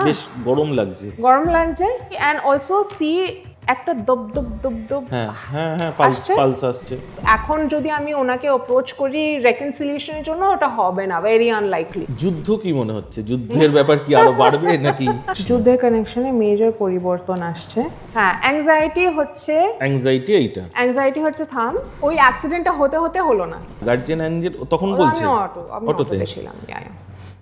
বেশ গরম লাগছে অ্যান্ড অলসো সি একটা দব দব দব দব হ্যাঁ পালস আসছে। এখন যদি আমি ওনাকে অ্যাপ্রোচ করি রেকনসিলিয়েশনের জন্য, ওটা হবে না, ভেরি আনলাইকলি। যুদ্ধ কি মনে হচ্ছে? যুদ্ধের ব্যাপার কি আরো বাড়বে নাকি? যুদ্ধের কানেকশনে মেজর পরিবর্তন আসছে। হ্যাঁ, অ্যাংজাইটি হচ্ছে থাম, ওই অ্যাক্সিডেন্টটা হতে হলো না। গার্জিয়ান অ্যাঞ্জেল তখন বলছে আমি অটোতে ছিলাম।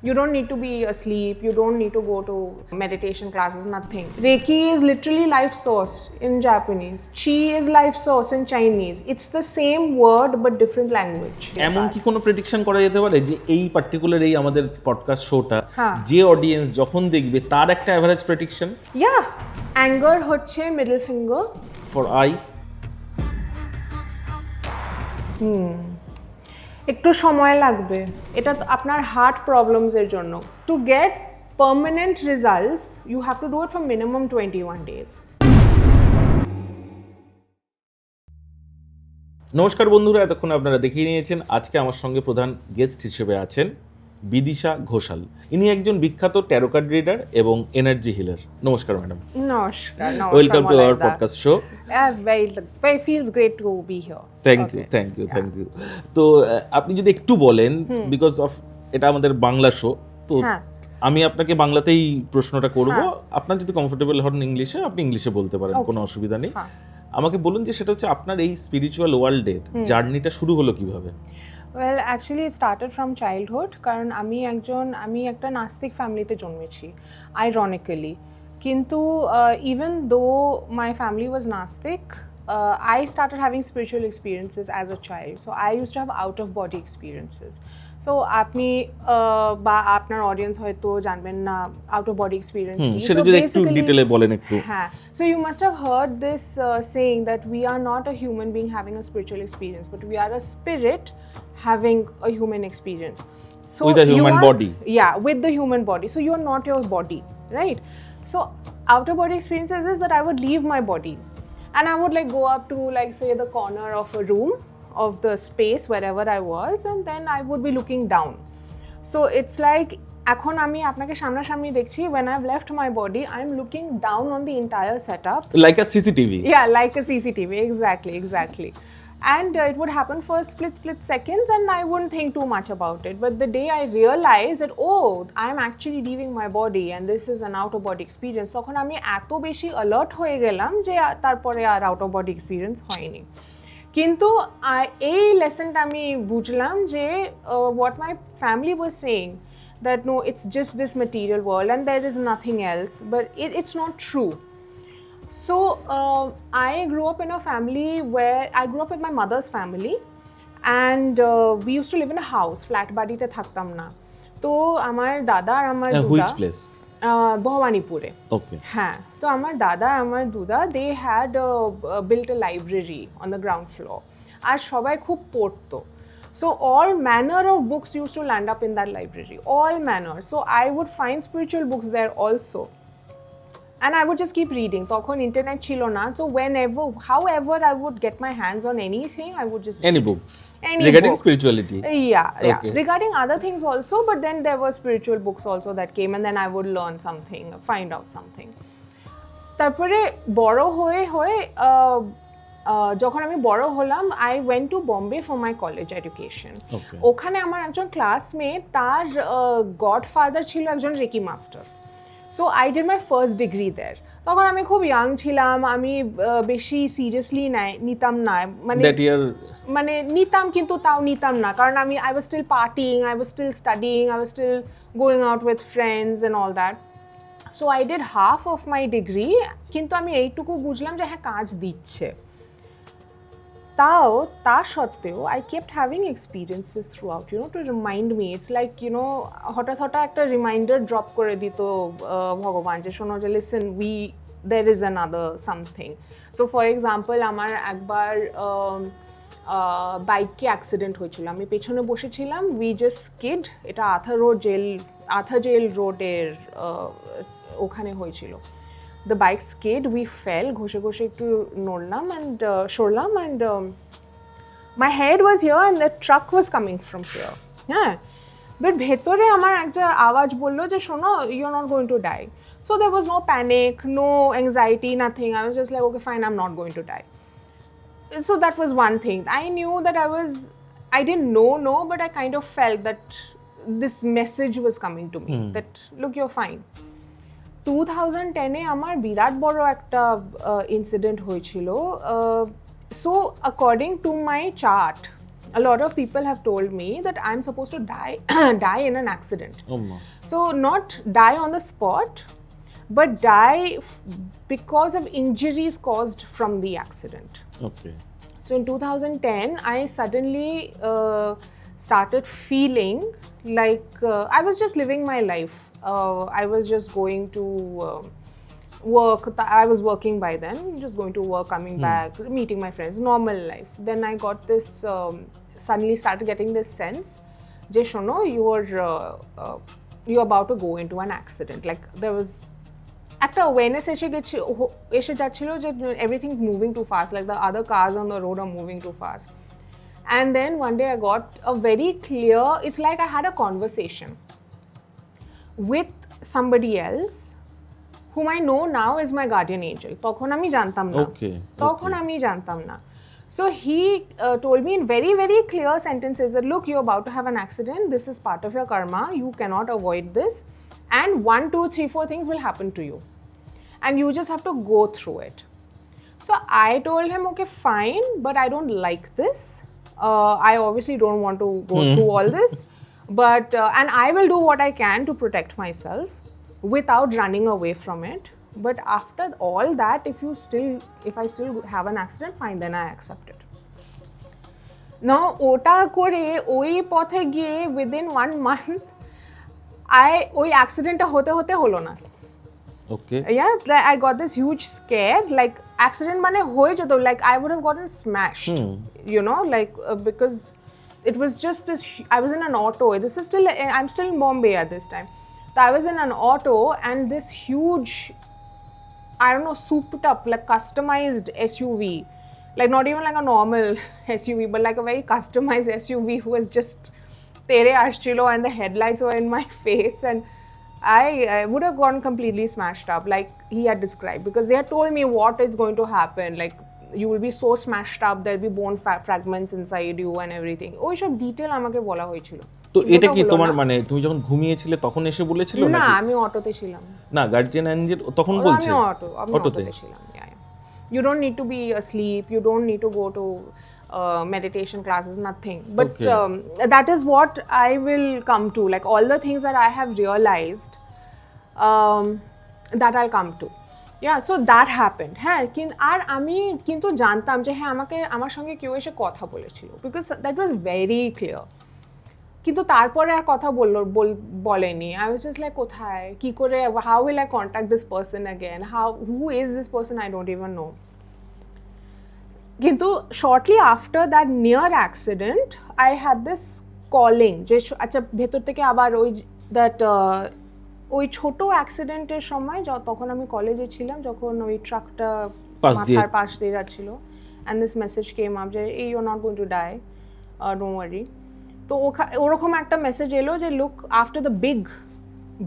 You don't need to be asleep, you don't need to go to meditation classes, nothing. Reiki is literally life source in Japanese. Chi is life source in Chinese. It's the same word but different language. এমন কি কোনো prediction করা যেতে পারে যে এই particular এই আমাদের পডকাস্ট শোটা যে অডিয়েন্স যখন দেখবে তার একটা এভারেজ প্রেডিকশন? অ্যাঙ্গার হচ্ছে মিডল ফিঙ্গার ফর আই। একটু সময় লাগবে, এটা আপনার হার্ট প্রবলেমসের জন্য। To get permanent results you have to do it for minimum 21 days. নমস্কার বন্ধুরা, এতক্ষণ আপনারা দেখিয়ে নিয়েছেন আজকে আমার সঙ্গে প্রধান গেস্ট হিসেবে আছেন বিদিশা ঘোষাল। ইনি একজন বিখ্যাত ট্যারো কার্ড রিডার এবং এনার্জি হিলার। নমস্কার ম্যাডাম। নমস্কার। Welcome to our podcast show. Very feels great to be here. Thank you. তো আপনি যদি একটু বলেন, বিকজ অফ এটা আমাদের বাংলা শো, তো আমি আপনাকে বাংলাতেই প্রশ্নটা করব। আপনার যদি কমফোর্টেবল হন ইংলিশে, আপনি ইংলিশে বলতে পারেন, কোনো অসুবিধা নেই। আমাকে বলুন যে সেটা হচ্ছে আপনার এই স্পিরিচুয়াল ওয়ার্ল্ডের জার্নিটা শুরু হলো কিভাবে? Well, actually it started from childhood, কারণ আমি একটা নাস্তিক ফ্যামিলিতে জন্মেছি, ironically. কিন্তু even though my family was Nastik, I started having spiritual experiences as a child. So I used to have out of body experiences. So আপনি বা আপনার অডিয়েন্স হয়তো জানবেন না আউট অফ বডি এক্সপিরিয়েন্স কি। সেটা যদি একটু ডিটেইলে বলেন একটু। So you must have heard this saying that we are not a human being having a spiritual experience, but we are a spirit having a human experience. So with a human body. Yeah, with the human body. So you are not your body, right? So out of body experiences is that I would leave my body and I would like go up to like say the corner of a room of the space wherever I was, and then I would be looking down. So it's like এখন আমি আপনাকে সামনাসামনি দেখছি, when I've left my body I'm looking down on the entire setup like a CCTV. Yeah, like a CCTV, exactly. And it would happen for split seconds and I wouldn't think too much about it. But the day I realized that I'm actually leaving my body and this is an out of body experience, তখন আমি এত বেশি alert হয়ে গেলাম যে তারপরে আর out of body experience হয়নি। কিন্তু এই লেসনটা আমি বুঝলাম যে what my family was saying, that no, it's just this material world and there is nothing else, but it's not true. So I grew up in a family where I grew up with my mother's family, and we used to live in a house, flat বাড়িতে থাকতাম না। তো আমার দাদা আর আমার Duda, which place? ভবানীপুরে। Okay. হ্যাঁ, তো আমার দাদা আর আমার Duda, they had built a library on the ground floor, আর সবাই খুব পড়তো। So all manner of books used to land up in that library, all manner. So I would find spiritual books there also. And I would just keep reading. তখন internet ছিল না, so however I would get my hands on anything, I would just any books regarding spirituality. Yeah, regarding other things also, but then there were spiritual books also that came, and then I would learn something, find out something. তারপরে বড় হয়ে যখন আমি বড় হলাম, I went to Bombay for my college education. ওখানে আমার একজন ক্লাসমেট, তার গডফাদার ছিল একজন reiki master. So I did my first degree there. তখন আমি খুব ইয়াং ছিলাম, আমি বেশি সিরিয়াসলি নিতাম না, মানে নিতাম কিন্তু তাও নিতাম না, কারণ I was still partying, I was still studying, I was still going out with friends and all that. So I did half of my degree, কিন্তু আমি এইটুকু বুঝলাম যে হ্যাঁ কাজ দিচ্ছে। তা সত্ত্বেও I kept having experiences throughout, to remind me. It's like, হঠাৎ একটা রিমাইন্ডার ড্রপ করে দিত ভগবান, যে শোনো যে listen, there is another something. So for example, আমার একবার বাইকে অ্যাক্সিডেন্ট হয়েছিল, আমি পেছনে বসেছিলাম, we just skid, এটা আথা জেল রোডের ওখানে হয়েছিল। The bike skid, we fell, ঘষে একটু নড়লাম and সরলাম, and my head was here and the truck was coming from here. Yeah. But ভেতরে আমার একটা আওয়াজ বললো যে শোনো, you're not going to die. So there was no panic, no anxiety, nothing. I was just like, okay, fine, I'm not going to die. So that was one thing. I knew that I didn't know, but I kind of felt that this message was coming to me, that look, you're fine. 2010 আমার বিরাট বড় একটা incident হয়েছিল. So according to my chart, a lot of people have told me that I'm supposed to die in an accident. So not die on the spot, but die because of injuries caused from the accident. Okay. So in 2010, I suddenly started feeling like I was just living my life. I was just going to work. I was working by then, just going to work, coming back, meeting my friends, normal life. Then I got this, suddenly started getting this sense, je shono, you're about to go into an accident. Like there was একটা awareness এসে যাচ্ছিল যে everything's moving too fast, like the other cars on the road are moving too fast. And then one day I got a very clear, it's like I had a conversation with somebody else whom I know now is my guardian angel. তখন আমি জানতাম না. তখন আমি জানতাম না. So he told me in very, very clear sentences that look, you're about to have an accident. This is part of your karma. You cannot avoid this. And 1, 2, 3, 4 things will happen to you. And you just have to go through it. So I told him, okay, fine, but I don't like this. I obviously don't want to go through all this. But, and I will do what I can to protect myself without running away from it. But after all that, if I still have an accident, fine, then I accept it. Now, ওটা করে ওই পথে গিয়ে within 1 month, ওই অ্যাক্সিডেন্টটা হতে হলো না. Okay. Yeah, I got this huge scare. Like accident মানে হয়ে যেত, like I would have gotten smashed. You know, like because it was just this. I was in an auto. I'm still in Bombay at this time. So I was in an auto and this huge, I don't know, souped up, like customized SUV, like not even like a normal SUV, but like a very customized SUV who was just tere ashchilo and the headlights were in my face, and I would have gone completely smashed up like he had described, because they had told me what is going to happen, like you will be so smashed up, there'll be bone fragments inside you and everything. ওই সব detail আমাকে বলা হয়েছিল. তো এটা কি তোমার মানে তুমি যখন ঘুমিয়েছিলে তখন এসে বলেছিল নাকি? না, আমি অটোতে ছিলাম। না, গার্জিয়ান এঞ্জেল তখন বলছে? আমি অটোতে ছিলাম। You don't need to be asleep, you don't need to go to meditation classes, nothing. But that is what I will come to, like all the things that I have realized that I'll come to. Yeah, so that happened. হ্যাঁ, আর আমি কিন্তু জানতাম যে হ্যাঁ আমার সঙ্গে কেউ এসে কথা বলেছিল, because that was very clear. কিন্তু তারপরে আর কথা বলেনি. I was just like কোথায়, কি করে, how will I contact this person again, who is this person, I don't even know. কিন্তু shortly after that near accident, I had this calling যে আচ্ছা ভেতর থেকে আবার ওই ছোট অ্যাক্সিডেন্টের সময় তখন আমি কলেজে ছিলাম, যখন ওই ট্রাকটা মাথার পাশ দিয়ে যাচ্ছিল, and this message came up যে you're not going to die, don't worry. তো ওরকম একটা মেসেজ এলো যে look, after the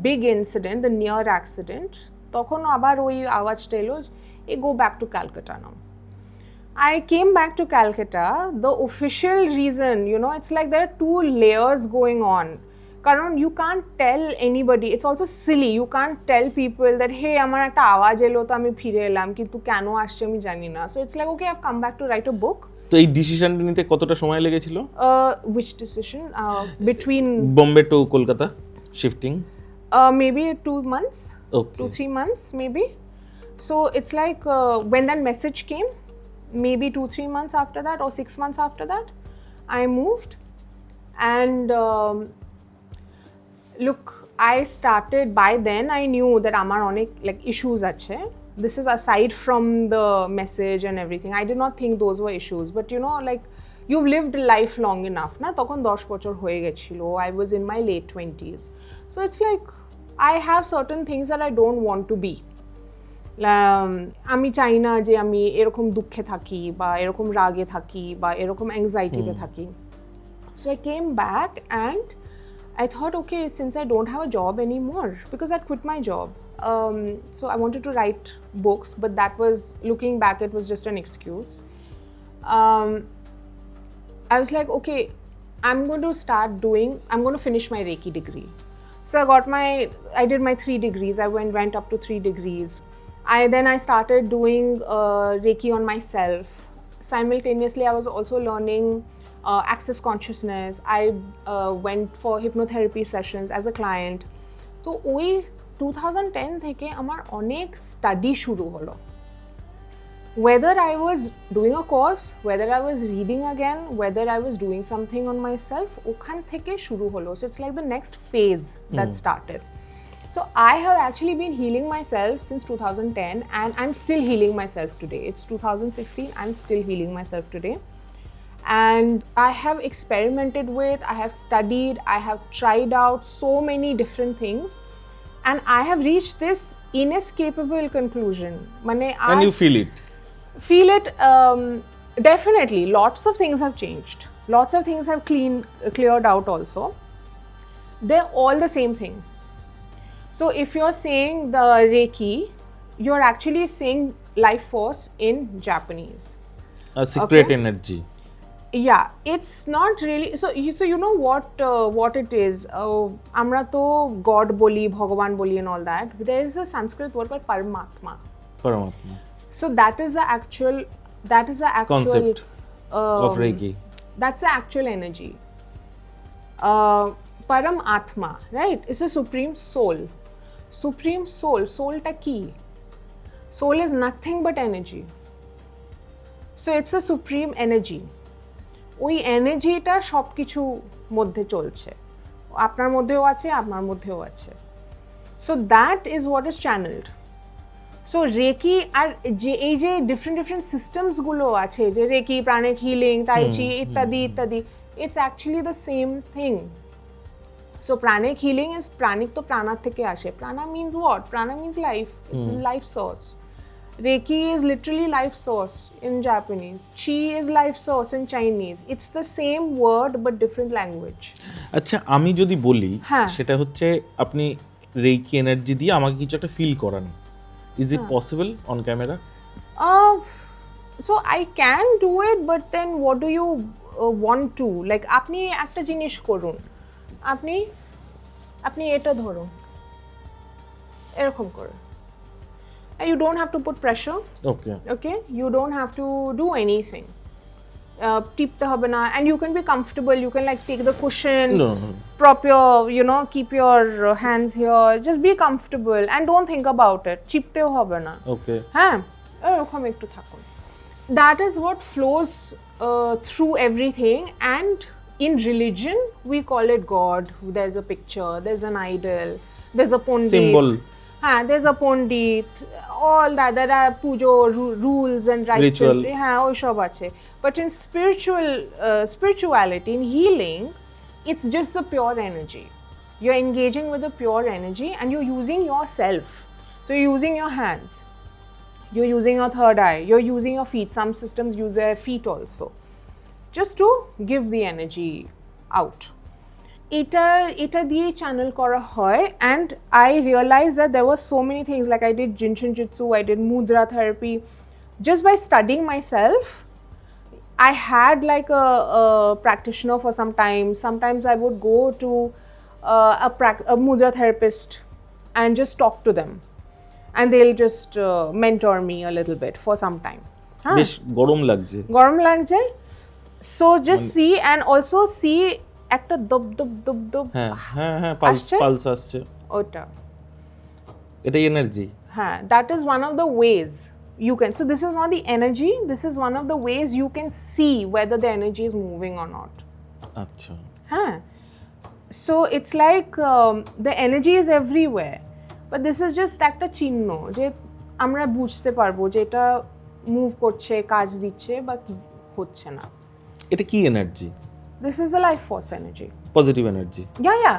big incident, the near accident, তখন আবার ওই আওয়াজটা এলো, go back to Calcutta now. I came back to Calcutta. The official reason, it's like there are 2 layers going on. কারণ you can't tell anybody, it's also silly, you can't tell people that hey, আমার একটা আওয়াজ এলো তো আমি ফিরে এলাম, কিন্তু কেন আসছে আমি জানি না. So it's like, okay, I've come back to write a book. তো এই ডিসিশনটা নিতে কতটা সময় লেগেছিল? Which decision? Between Bombay to Kolkata shifting? Maybe 2 months. Okay. 2-3 months maybe. So it's like when that message came, maybe 2-3 months after that or 6 months after that, I moved. And look, I started, by then I knew that amar onek like issues ache. This is aside from the message and everything. I did not think those were issues, but like you've lived life long enough na, তখন 10 বছর হয়ে গেছিল. I was in my late 20s. So it's like I have certain things that I don't want to be. আমি চাই না যে আমি এরকম দুঃখে থাকি বা এরকম রাগে থাকি বা এরকম অ্যাংজাইটিতে থাকি. So I came back and I thought, okay, since I don't have a job anymore, because I'd quit my job. So I wanted to write books, but that was, looking back, it was just an excuse. I was like, okay, I'm going to finish my Reiki degree. So I did my 3 degrees. I went up to 3 degrees. Then I started doing Reiki on myself. Simultaneously, I was also learning access consciousness. I went for hypnotherapy sessions as a client. তো ওই 2010 থেকে আমার অনেক study শুরু হলো. Whether I was doing a course, whether I was reading again, whether I was doing something on myself, ওখান থেকে শুরু হলো. So it's like the next phase that started. So I have actually been healing myself since 2010, and I'm still healing myself today. It's 2016, I'm still healing myself today. And I have experimented with, I have studied, I have tried out so many different things, and I have reached this inescapable conclusion. And you feel it? Feel it, definitely. Lots of things have changed. Lots of things have cleared out also. They're all the same thing. So if you're saying the Reiki, you're actually saying life force in Japanese. A secret energy. Yeah, it's not really. So you know what it is. Amra to God boli, Bhagavan boli, and all that. There is a Sanskrit word called Paramatma. Paramatma. So that is the actual concept of Reiki. That's the actual energy. Param Atma, right? It's a supreme soul. Supreme soul. Soul ta ki? Soul is nothing but energy. So it's a supreme energy. ওই এনার্জিটা সব কিছু মধ্যে চলছে, আপনার মধ্যেও আছে, আপনার মধ্যেও আছে. So that is what is channelled. So Reiki আর যে এই যে ডিফারেন্ট সিস্টেমসগুলো আছে, যে রেকি, প্রাণিক হিলিং, তাইচি ইত্যাদি ইত্যাদি, it's actually the same thing. So pranic healing is, pranic তো প্রাণার থেকে আসে. Prana means what? Prana means life. It's life source. Reiki is literally life source in Japanese. Chi is life source in Chinese. It's the same word but different language. আচ্ছা, আমি যদি বলি সেটা হচ্ছে আপনি রেইকি এনার্জি দিয়ে আমাকে কিছু একটা ফিল করান. Is it possible on camera? So I can do it, but then what do you want to? Like আপনি একটা জিনিস করুন. আপনি এটা ধরুন. এরকম করুন. You don't have to put pressure. Okay. You don't have to do anything. Tipte hobe na, and you can be comfortable. You can like take the cushion, prop your, keep your hands here. Just be comfortable and don't think about it. Chipte hobe na. Okay. এরকম একটু থাকুন. That is what flows through everything, and in religion we call it God. There's a picture, there's an idol, there's a pondit. Symbol. There's a pondit, all that. There are pujo rules and rites. Ritual. ওই সব আছে. But in spirituality, in healing, it's just the pure energy. You're engaging with the pure energy, and you're using yourself. So you're using your hands, you're using your third eye, you're using your feet. Some systems use their feet also, just to give the energy out. এটা দিয়ে channel করা হয়, and I realized that there were so many things. Like I did Jinshin Jitsu, I did mudra therapy. Just by studying myself, I had like a practitioner for some time. Sometimes I would go to a mudra therapist and just talk to them, and they'll just mentor me a little bit for some time. বেশ গরম লাগছে. So just see, and also see একটা দব দব দব দব pulse আসছে, ওটা এটাই energy. that is one of the ways you can. So this is not the energy, this is one of the ways you can see whether the energy is moving or not. আচ্ছা. So it's like the energy is everywhere, but this is just একটা চিহ্ন যে আমরা বুঝতে পারবো যে এটা move করছে, কাজ দিচ্ছে বা কি হচ্ছে না. এটা কি energy? This is the life force energy. Positive energy. Yeah.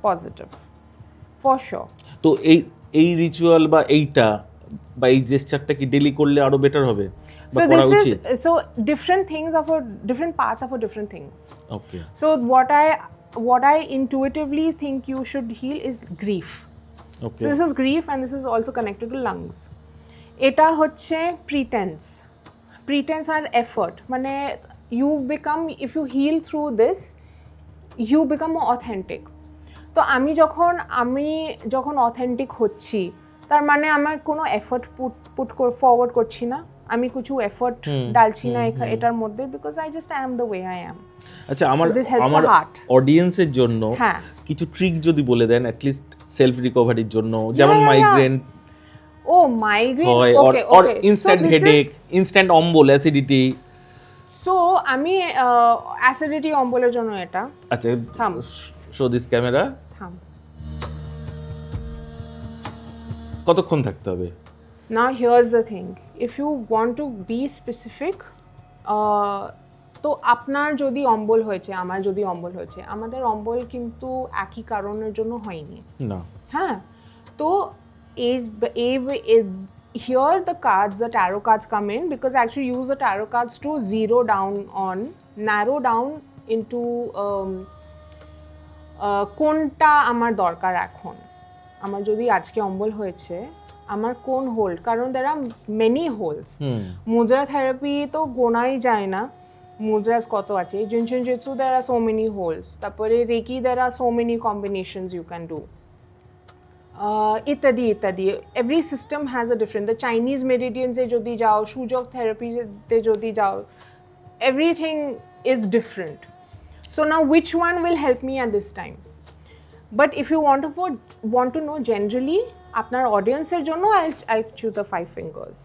Positive. For sure. তো এই রিচুয়াল বা এইটা বা এই জেস্চারটা কি ডেইলি করলে আরো বেটার হবে? So different things are for different parts are for different things. Okay. So what I what I intuitively think you should heal is grief. Okay. So this is grief and this is also connected to lungs. এটা হচ্ছে pretense আর effort, মানে you become, if you heal through this, you become more authentic. তো আমি যখন authentic হচ্ছি, তার মানে আমার কোনো এফর্ট পুট ফরওয়ার্ড করছি না, আমি কিছু এফর্ট ডালছি না এটার মধ্যে, because I just I am the way I am. আচ্ছা, আমার অডিয়েন্সের জন্য কিছু ট্রিক যদি বলে দেন অ্যাট লিস্ট সেলফ রিকভারির জন্য, যেমন মাইগ্রেন হয় অর ইনস্ট্যান্ট হেডেক, ইনস্ট্যান্ট অম্বল, অ্যাসিডিটি। সো আমি অ্যাসিডিটি অম্বলের জন্য এটা, আচ্ছা শো দিস ক্যামেরা, কতক্ষণ থাকতে হবে? Now here's the thing, if you want to be specific, তো আপনার যদি অম্বল হয়েছে, আমার যদি অম্বল হয়েছে, আমাদের অম্বল কিন্তু একই কারণের জন্য হয়নি না। হ্যাঁ, তো here the cards, the tarot cards come in, because I actually use the tarot cards to narrow down into কোনটা আমার দরকার এখন। আমার যদি আজকে অম্বল হয়েছে, আমার কোন হোল্ড, কারণ there are many holds. Mudra therapy তো গোনাই যায় না, মুদ্রাস কত আছে, জিনশিন জিটসু there are so many holds, তারপরে Reiki there are so many combinations you can do, ইত্যাদি ইত্যাদি। Every system has a different, the Chinese মেডিটেশনসে যদি যাও, সূচক থেরাপিতে যদি যাও, everything is different. So now which one will help me at this time? But if you want to know generally, আপনার অডিয়েন্সের জন্য I'll choose the 5 fingers.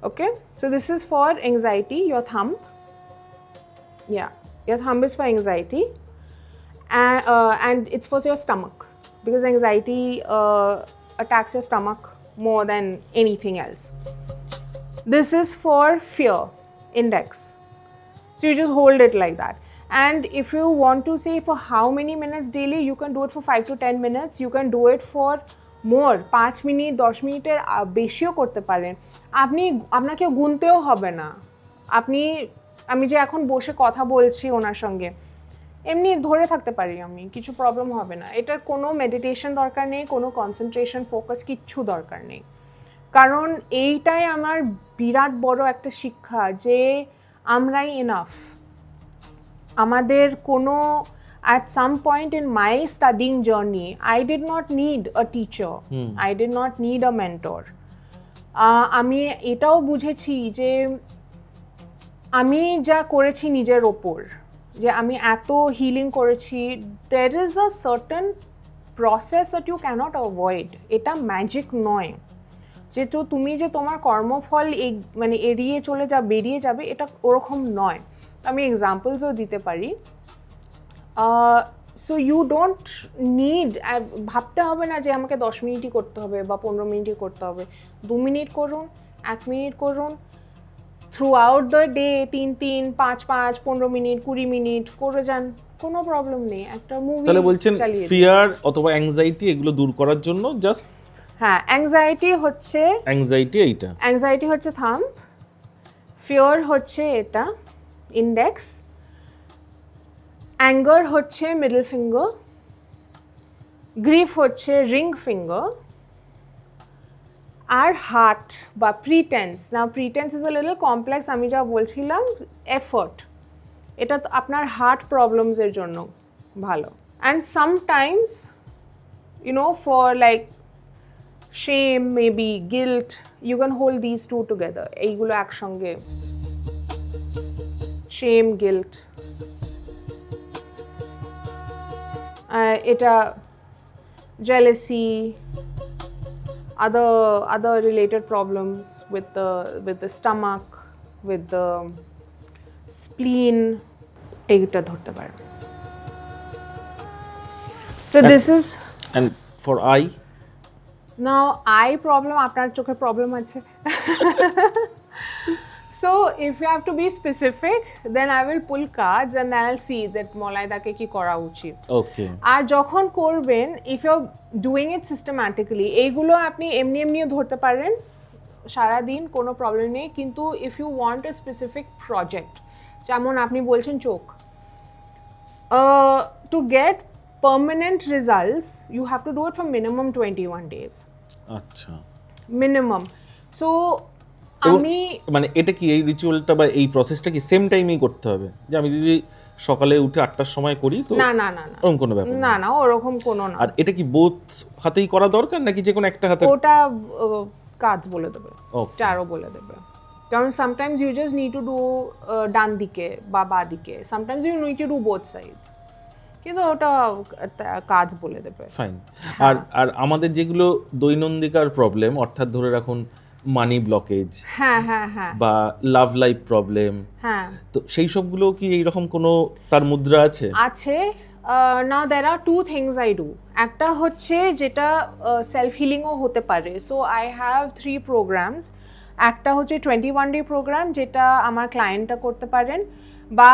Okay, so this is for anxiety, your thumb. Yeah, your thumb is for anxiety, and it's for your stomach, because anxiety attacks your stomach more than anything else. This is for fear, index. So you just hold it like that. And if you want to say for how many minutes daily, you can do it for 5 to 10 minutes. You can do it for more, 5 minute 10 মিনিটের বেশিও করতে পারেন। আপনাকে গুনতেও হবে না। আমি যে এখন বসে কথা বলছি ওনার সঙ্গে, এমনি ধরে থাকতে পারি আমি, কিছু প্রবলেম হবে না। এটার কোনো মেডিটেশন দরকার নেই, কোনো কনসেন্ট্রেশন, ফোকাস কিচ্ছু দরকার নেই। কারণ এইটাই আমার বিরাট বড় একটা শিক্ষা, যে আমরাই এনাফ। আমাদের কোনো at some point in my studying journey, I did not need a teacher. I did not need a mentor. আমি এটাও বুঝেছি যে আমি যা করেছি নিজের ওপর, যে আমি এত হিলিং করেছি, there is a certain process that you cannot avoid. এটা ম্যাজিক নয় যে তো তুমি যে তোমার কর্মফল মানে এড়িয়ে চলে বেরিয়ে যাবে, এটা ওরকম নয়। আমি এক্সাম্পলসও দিতে পারি। সো ইউ ডোন্ট নিড, ভাবতে হবে না যে আমাকে 10 মিনিটই করতে হবে বা 15 মিনিটই করতে হবে। 2 মিনিট করুন, 1 মিনিট করুন, through out the day 3, 5, 15 minute, 20 minute করে যান, কোনো প্রবলেম নেই। একটা মুভি তাহলে বলছেন ফিয়ার অথবা অ্যাংজাইটি এগুলো দূর করার জন্য জাস্ট, হ্যাঁ, অ্যাংজাইটি হচ্ছে থাম্ব, ফিয়ার হচ্ছে এটা ইন্ডেক্স, অ্যাঙ্গার হচ্ছে মিডল ফিঙ্গার, গ্রিফ হচ্ছে রিং ফিঙ্গার, আর হার্ট বা প্রিটেন্স। না, pretence is a little complex. আমি যা বলছিলাম এফর্ট, এটা আপনার হার্ট প্রবলেমসের জন্য ভালো। And sometimes for like shame, maybe guilt, you can hold these two together. এইগুলো একসঙ্গে, shame, guilt, এটা jealousy, other related problems with the stomach, with the spleen, এইটা ধরতে পারবে। So this is, and for eye, now eye problem, আপনার চোখের problem আছে। So if you have to be specific, then I will pull cards and then I'll see that মলাইদাকে কি করা উচিত। Okay. আর যখন করবেন, if you're doing it systematically, এইগুলো আপনি এমনিও ধরতে পারেন সারাদিন, কোনো প্রবলেম নেই। কিন্তু if you want a specific project, যেমন আপনি বলছেন চোখ, To get permanent results, you have to do it for minimum 21 days. আচ্ছা, Minimum. So, আমি মানে এটা কি এই রিচুয়ালটা বা এই প্রসেসটা কি সেম টাইমেই করতে হবে? যে আমি যদি সকালে উঠে 8টার সময় করি তো না ওরকম কোনো ব্যাপার না না ওরকম কোনো না। আর এটা কি বোথ হাতেই করা দরকার নাকি যে কোনো একটা হাতে? ওটা কাজ বলে দেবে, ট্যারো বলে দেবে। কারণ sometimes you just need to do ডান দিকে বা বাঁ দিকে, sometimes you need to do both sides, কিন্তু ওটা কাজ বলে দেবে। ফাইন। আর আর আমাদের যেগুলো দৈনন্দিকার প্রবলেম, অর্থাৎ ধরে রাখুন মানি ব্লকেজ, হ্যাঁ হ্যাঁ হ্যাঁ বা লাভ লাইফ প্রবলেম, হ্যাঁ, তো সেই সবগুলো কি এইরকম কোনো তার মুদ্রা আছে? আছে। না, দের আর টু থিংস আই ডু। একটা হচ্ছে যেটা সেলফ হিলিংও হতে পারে। So I have 3 programs. একটা হচ্ছে 21 ডে প্রোগ্রাম, যেটা আমার ক্লায়েন্টটা করতে পারেন, বা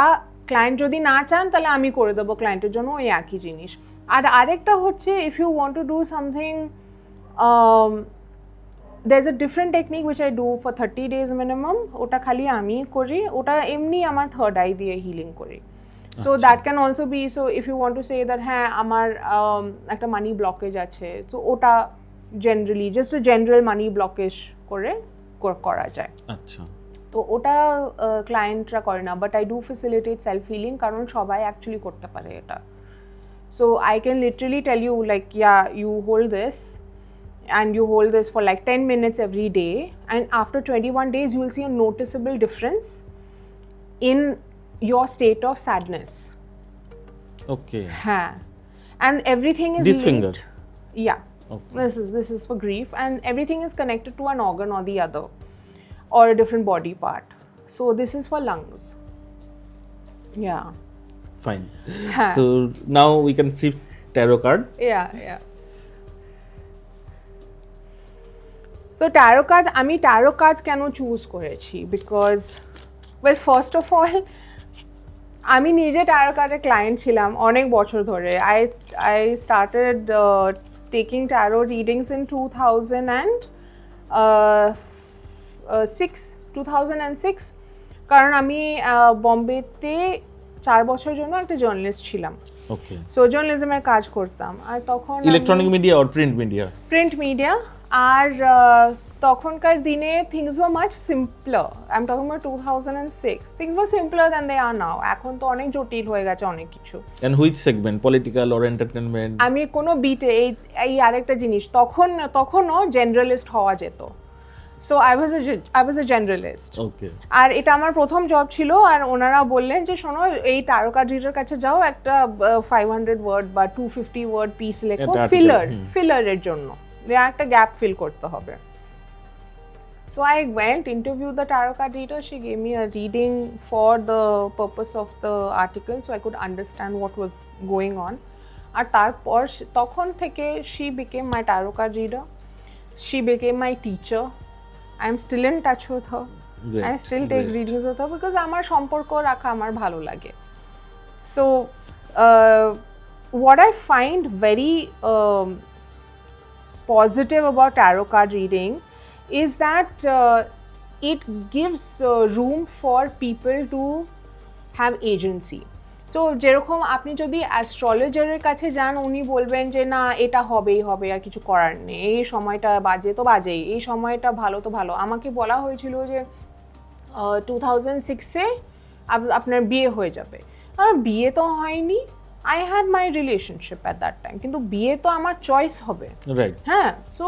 ক্লায়েন্ট যদি না চান তাহলে আমি করে দেবো ক্লায়েন্টের জন্য, ওই একই জিনিস। আর আরেকটা হচ্ছে if you want to do something, there's a different technique which I do for 30 days minimum. ওটা খালি আমি করি, ওটা এমনি আমার থার্ড আই দিয়ে হিলিং করি। So that can also be, so if you want to say that হ্যাঁ আমার একটা মানি ব্লকেজ আছে, তো ওটা generally just a general money blockage করে করা যায়। আচ্ছা, তো ওটা ক্লায়েন্টরা করে না, but I do facilitate self healing, কারণ সবাই অ্যাকচুয়ালি করতে পারে এটা। So I can literally tell you like, yeah, you hold this and you hold this for like 10 minutes every day, and after 21 days you will see a noticeable difference in your state of sadness. Okay. Ha. And everything is This linked. finger? Yeah. Okay. This is for grief, and everything is connected to an organ or the other, or a different body part. So this is for lungs. Yeah. Fine. Ha. So now we can see tarot card. Yeah. So tarot cards, আমি tarot cards কেন choose করেছি? Because, well, first of all, আমি নিজে tarot cardের client ছিলাম অনেক বছর ধরে। I started taking tarot readings in 2006, কারণ আমি বম্বেতে 4 বছরের জন্য একটা জার্নালিস্ট ছিলাম। ওকে। সো জার্নালিজমের কাজ করতাম, আর তখন electronic media or print media? Print media. আর তখনকার দিনে things were much simpler. I am talking about 2006। Things were simpler than they are now. এখন তো অনেক জটিল হয়ে গেছে অনেক কিছু। And which segment, political or entertainment? আমি কোনো বিটে এই আরেকটা জিনিস, তখনও জেনারেলিস্ট হওয়া যেত। So I was a generalist. Okay. আর এটা আমার প্রথম জব ছিল, আর ওনারা বললেন যে শোনো, এই tarot card reader কাছে যাও, একটা 500 ওয়ার্ড বা 250 ওয়ার্ড পিস লেখো, ফিলারের জন্য, একটা গ্যাপ ফিল করতে হবে। So I went, interviewed the tarot card reader. She gave me a reading for the purpose of the article, so I could understand what was going on. আর তারপর তখন থেকে she became my tarot card reader. She became my teacher. I am still in touch with her. Great, I still take readings with her because আমার সম্পর্ক রাখা আমার ভালো লাগে। So what I find very positive about tarot card reading is that it gives room for people to have agency. So যেরকম আপনি যদি অ্যাস্ট্রোলজারের কাছে যান, উনি বলবেন যে না এটা হবেই হবে, আর কিছু করার নেই, এই সময়টা বাজে তো বাজেই, এই সময়টা ভালো তো ভালো। আমাকে বলা হয়েছিল যে 2006-এ আপনার বিয়ে হয়ে যাবে। আমার বিয়ে তো হয়নি, I had my relationship at that time, কিন্তু বিয়ে তো আমার চয়েস হবে, রাইট? হ্যাঁ। So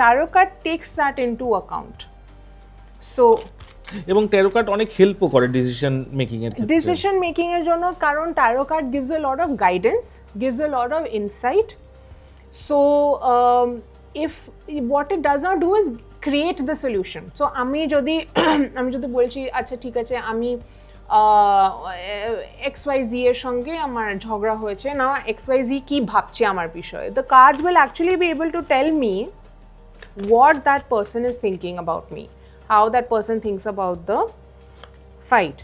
tarot card takes that into account. So এবং tarot card অনেক হেল্পও করে ডিসিশন মেকিং এর ক্ষেত্রে। ডিসিশন মেকিং এর জন্য, কারণ tarot card gives a lot of guidance, gives a lot of insight. So if what it does not do is create the solution. So আমি যদি বলছি আচ্ছা ঠিক আছে, আমি XYZ এর সঙ্গে আমার ঝগড়া হয়েছে, না XYZ কি ভাবছে আমার বিষয়ে, the cards will actually be able to tell me what that person is thinking about me, how that person thinks about the fight.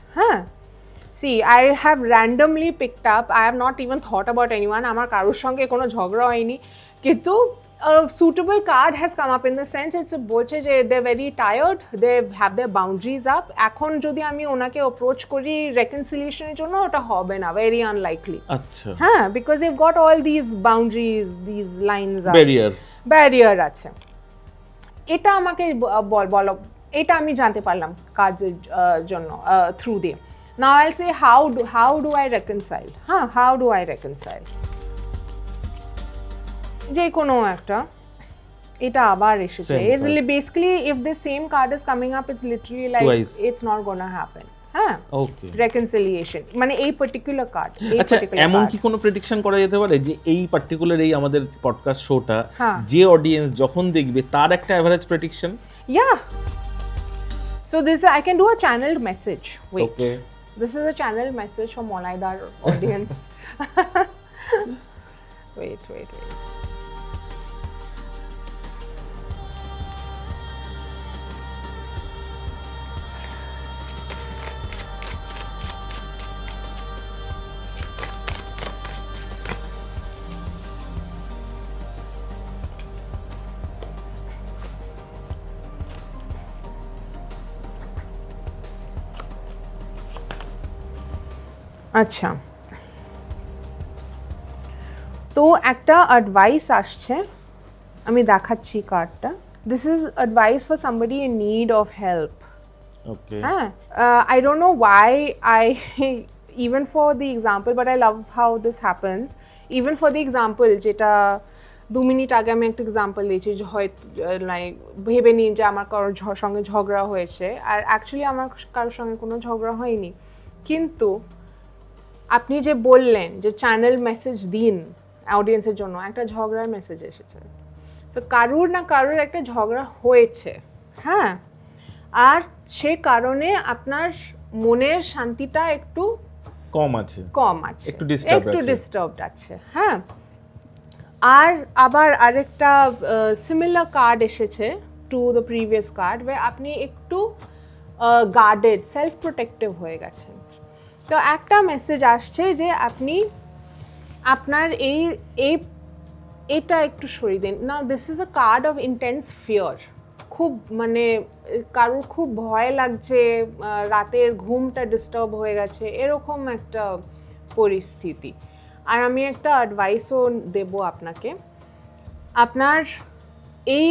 See, I have randomly picked up, I have not even thought about anyone, আমার কারোর সঙ্গে কোনো ঝগড়া হয়নি, কিন্তু a suitable card has come up in the sense it's a boche je they're very tired, they have their boundaries up. Ekhon jodi ami onake approach kori reconciliation er jonno ota hobe na, very unlikely. আচ্ছা, হ্যাঁ, because they've got all these boundaries, these lines up. Barrier আছে। এটা আমাকে বলো, এটা আমি জানতে পারলাম কাজের জন্য থ্রু দিয়ে। Now I'll say how do I reconcile? How do I reconcile? যে কোনো একটা, এটা আবার এসেছে। It's basically if the same card is coming up, it's literally like twice. It's not gonna happen. হ্যাঁ, ওকে, reconciliation মানে এই পার্টিকুলার কার্ড। আচ্ছা, এমন কি কোনো প্রেডিকশন করা যেতে পারে যে এই পার্টিকুলার এই আমাদের পডকাস্ট শোটা যে অডিয়েন্স যখন দেখবে তার একটা average prediction? Yeah. So this I can do a channeled message. Wait. Okay. This is a channeled message for Monaidar audience. Wait. আচ্ছা, তো একটা অ্যাডভাইস আসছে, আমি দেখাচ্ছি কার্ডটা। This is advice for somebody in need of help. Okay, হ্যাঁ, I don't know why even for the example, but I love how this happens. Even for the example, যেটা 2 minute আগে আমি একটা এক্সাম্পল দিয়েছি, যে হয়তো লাইক ভেবে নিন যে আমার কারোর সঙ্গে ঝগড়া হয়েছে, আর অ্যাকচুয়ালি আমার কারোর সঙ্গে কোনো ঝগড়া হয়নি, কিন্তু আপনি যে বললেন যে চ্যানেল মেসেজ দিন অডিয়েন্সের জন্য, একটা ঝগড়ার মেসেজ এসেছে। তো কারুর না কারুর একটা ঝগড়া হয়েছে, হ্যাঁ, আর সে কারণে আপনার মনের শান্তিটা একটু কম আছে, একটু ডিস্টার্বড আছে, হ্যাঁ। আর আবার আরেকটা সিমিলার কার্ড এসেছে টু দ্য প্রিভিয়াস কার্ড, আপনি একটু গার্ডেড, সেলফ প্রোটেক্টিভ হয়ে গেছেন। তো একটা মেসেজ আসছে যে আপনি আপনার এটা একটু সরিয়ে দিন না। This is a card of intense fear. খুব মানে কারোর খুব ভয় লাগছে, রাতের ঘুমটা ডিস্টার্ব হয়ে গেছে, এরকম একটা পরিস্থিতি। আর আমি একটা অ্যাডভাইসও দেব আপনাকে, আপনার এই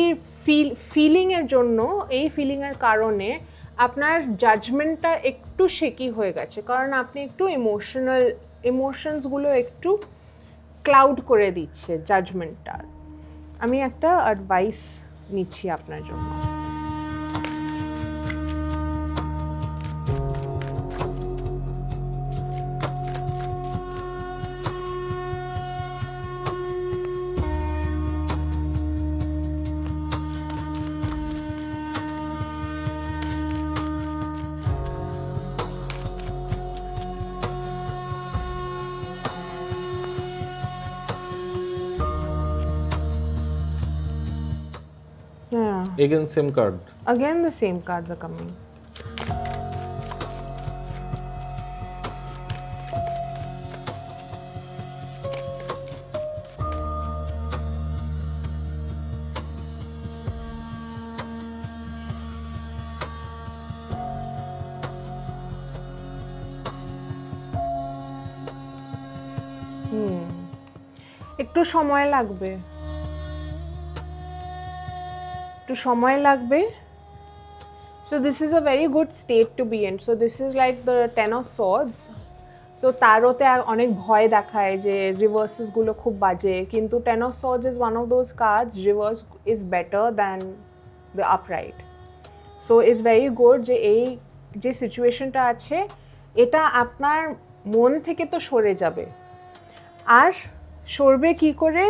ফিলিংয়ের জন্য, এই ফিলিংয়ের কারণে আপনার জাজমেন্টটা একটু শেকি হয়ে গেছে, কারণ আপনি একটু ইমোশনসগুলো একটু ক্লাউড করে দিচ্ছে জাজমেন্টটা। আমি একটা অ্যাডভাইস নিচ্ছি আপনার জন্য। Yeah. Again, same card. Again, the same cards are coming. একটু সময় লাগবে, so this is a very good state to be in. So this is like the 10 of swords. So tarote অনেক ভয় দেখায় যে রিভার্সেস গুলো খুব বাজে, কিন্তু 10 of swords is one of those cards, reverse is better than the upright. So it's very good যে এই যে সিচুয়েশনটা আছে এটা আপনার মন থেকে তো সরে যাবে। আর সরবে কি করে?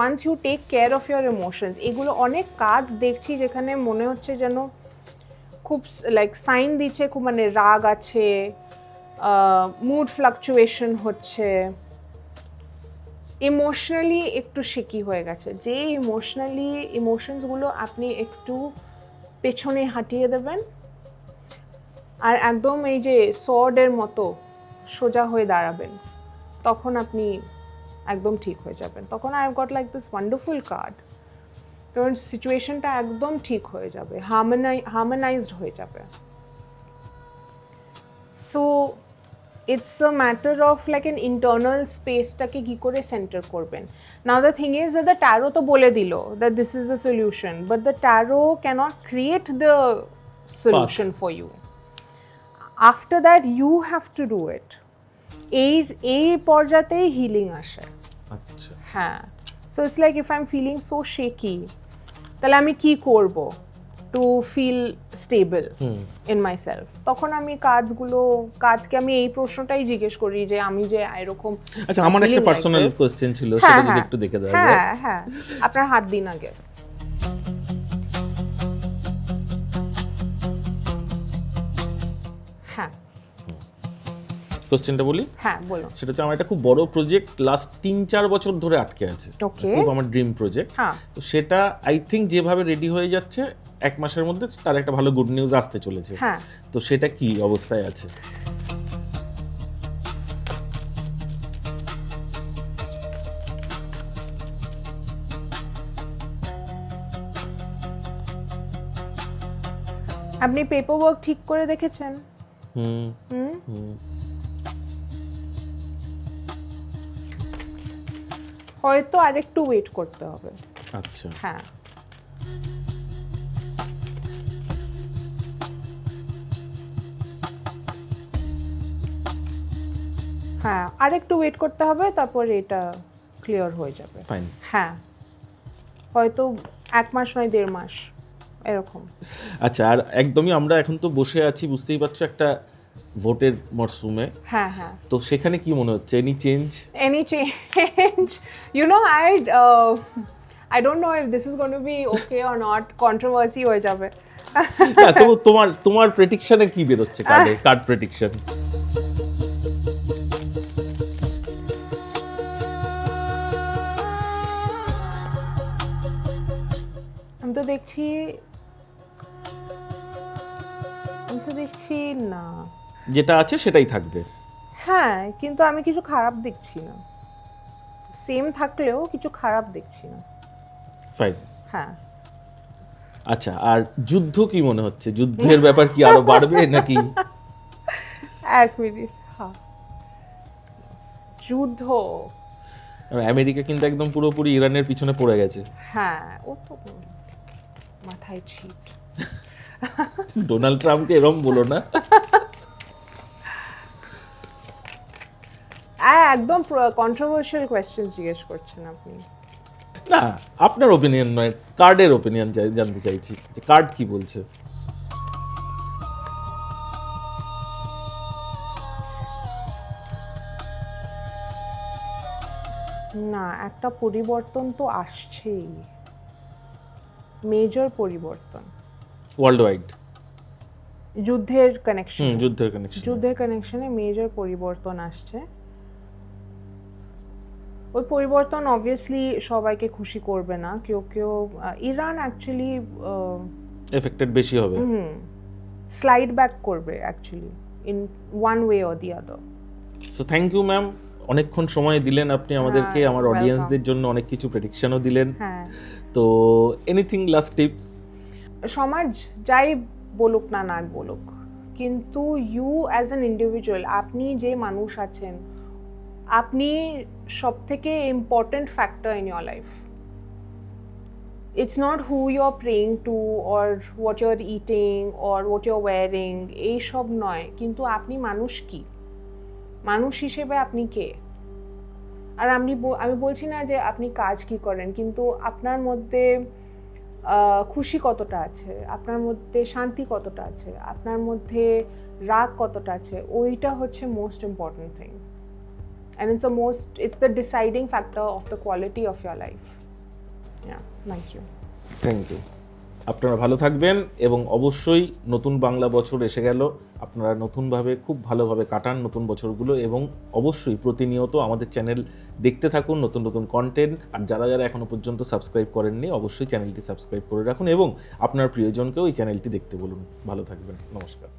once you take care of your emotions. এগুলো অনেক কাজ দেখছি যেখানে মনে হচ্ছে যেন খুব লাইক সাইন দিচ্ছে, খুব মানে রাগ আছে, মুড ফ্লাকচুয়েশন হচ্ছে, ইমোশনালি একটু শেকি হয়ে গেছে। যে ইমোশনসগুলো আপনি একটু পেছনে হাঁটিয়ে দেবেন আর একদম এই যে সর্ডের মতো সোজা হয়ে দাঁড়াবেন, তখন আপনি একদম ঠিক হয়ে যাবেন। তখন I have got like this wonderful card. তখন সিচুয়েশনটা একদম ঠিক হয়ে যাবে, হারমোনাইজড হয়ে যাবে। So it's a matter of like an internal space টাকে কি করে সেন্টার করবেন। Now the thing is that the tarot তো বলে দিল that this is the solution, but the tarot cannot create the solution for you. After that you have to do it. এই পর্যাতেই healing আসে। আচ্ছা, হ্যাঁ, so it's like if I'm feeling so shaky, তাহলে আমি কি করব to feel stable in myself? তখন আমি কাজকে আমি এই প্রশ্নটাই জিজ্ঞেস করি যে আমি যে এরকম। আচ্ছা, আমার একটা পার্সোনাল কোশ্চেন ছিল, সেটা যদি একটু দেখে দেওয়া যায়। হ্যাঁ, আপনার হাত দিন আগে। হ্যাঁ, কোশ্চেনটা বলি। হ্যাঁ বলুন। সেটা হচ্ছে আমার একটা খুব বড় প্রজেক্ট লাস্ট 3-4 বছর ধরে আটকে আছে। ওকে, খুব আমার ড্রিম প্রজেক্ট। হ্যাঁ, তো সেটা আই থিঙ্ক যেভাবে রেডি হয়ে যাচ্ছে 1 মাসের মধ্যে তার একটা ভালো গুড নিউজ আসতে চলেছে। হ্যাঁ, তো সেটা কি অবস্থায় আছে? আপনি পেপার ওয়ার্ক ঠিক করে দেখেছেন? হয়তো আরেকটু ওয়েট করতে হবে। আচ্ছা, হ্যাঁ, হ্যাঁ আরেকটু ওয়েট করতে হবে, তারপরে এটা ক্লিয়ার হয়ে যাবে। ফাইন। হ্যাঁ, হয়তো 1 মাস নয় 1.5 মাস এরকম। আচ্ছা, আর একদমই আমরা এখন তো বসে আছি, বুঝতেই পারছো, একটা ভোটের মরশুমে। হ্যাঁ, হ্যাঁ। তো সেখানে কি মনে হচ্ছে, any change? You know, I don't know if this is going to be okay or not. Controversy হয়ে যাবে। না, তো তোমার প্রেডিকশনে কি বের হচ্ছে, কার্ড প্রেডিকশন? আমি তো দেখছি না, যেটা আছে সেটাই থাকবে। হ্যাঁ, কিন্তু আমি কিছু খারাপ দেখছি না। সেম থাকলেও কিছু খারাপ দেখছি না। ফাইন। হ্যাঁ। আচ্ছা, আর যুদ্ধ কি মনে হচ্ছে? যুদ্ধের ব্যাপার কি আরো বাড়বে নাকি? 1 মিনিট। হ্যাঁ, যুদ্ধ। আমেরিকা কিন্তু একদম পুরোপুরি ইরানের পিছনে পড়ে গেছে। হ্যাঁ, ও তো মাথায় ছিট। ডোনাল্ড ট্রাম্পকে এরকম বলো না। একদম কন্ট্রোভার্সিয়াল কোয়েশ্চেন জিজ্ঞেস করছেন আপনি। না, আপনার ওপিনিয়ন নয়, কার্ডের ওপিনিয়ন জানতে চাইছি, যে কার্ড কি বলছে। না, একটা পরিবর্তন তো আসছেই, মেজর পরিবর্তন। ওয়ার্ল্ড ওয়াইড যুদ্ধের কানেকশনে মেজর পরিবর্তন আসছে। ওই পরিবর্তন অবভিয়াসলি সবাইকে খুশি করবে না, কেউ ইরান অ্যাকচুয়ালি এফেক্টেড বেশি হবে, স্লাইড ব্যাক করবে actually in one way or the other. So thank you ma'am, অনেকক্ষণ সময় দিলেন আপনি আমাদেরকে, আমার অডিয়েন্সদের জন্য অনেক কিছু প্রেডিকশনও দিলেন। হ্যাঁ, তো এনিথিং লাস্ট টিপস? সমাজ যাই বলুক না বলুক, কিন্তু ইউ অ্যাজ অ্যান ইন্ডিভিজুয়াল, আপনি যে মানুষ আছেন, আপনি সবথেকে important factor in your life. It's not who you are praying to or what you are eating or what you are wearing, এইসব নয়, কিন্তু আপনি মানুষ কি, মানুষ হিসেবে আপনি কে। আর আমি বলছি না যে আপনি কাজ কি করেন, কিন্তু আপনার মধ্যে খুশি কতটা আছে, আপনার মধ্যে শান্তি কতটা আছে, আপনার মধ্যে রাগ কতটা আছে, ওইটা হচ্ছে most important thing. And it's the deciding factor of the quality of your life. Yeah, thank you. Thank you. আপনারা ভালো থাকবেন, এবং অবশ্যই নতুন বাংলা বছর এসে গেল, আপনারা নতুনভাবে খুব ভালোভাবে কাটান নতুন বছরগুলো, এবং অবশ্যই প্রতিনিয়ত আমাদের চ্যানেল দেখতে থাকুন, নতুন নতুন কন্টেন্ট। আর যারা এখনো পর্যন্ত সাবস্ক্রাইব করেননি, অবশ্যই চ্যানেলটি সাবস্ক্রাইব করে রাখুন, এবং আপনার প্রিয়জনকেও এই চ্যানেলটি দেখতে বলুন। ভালো থাকবেন, নমস্কার।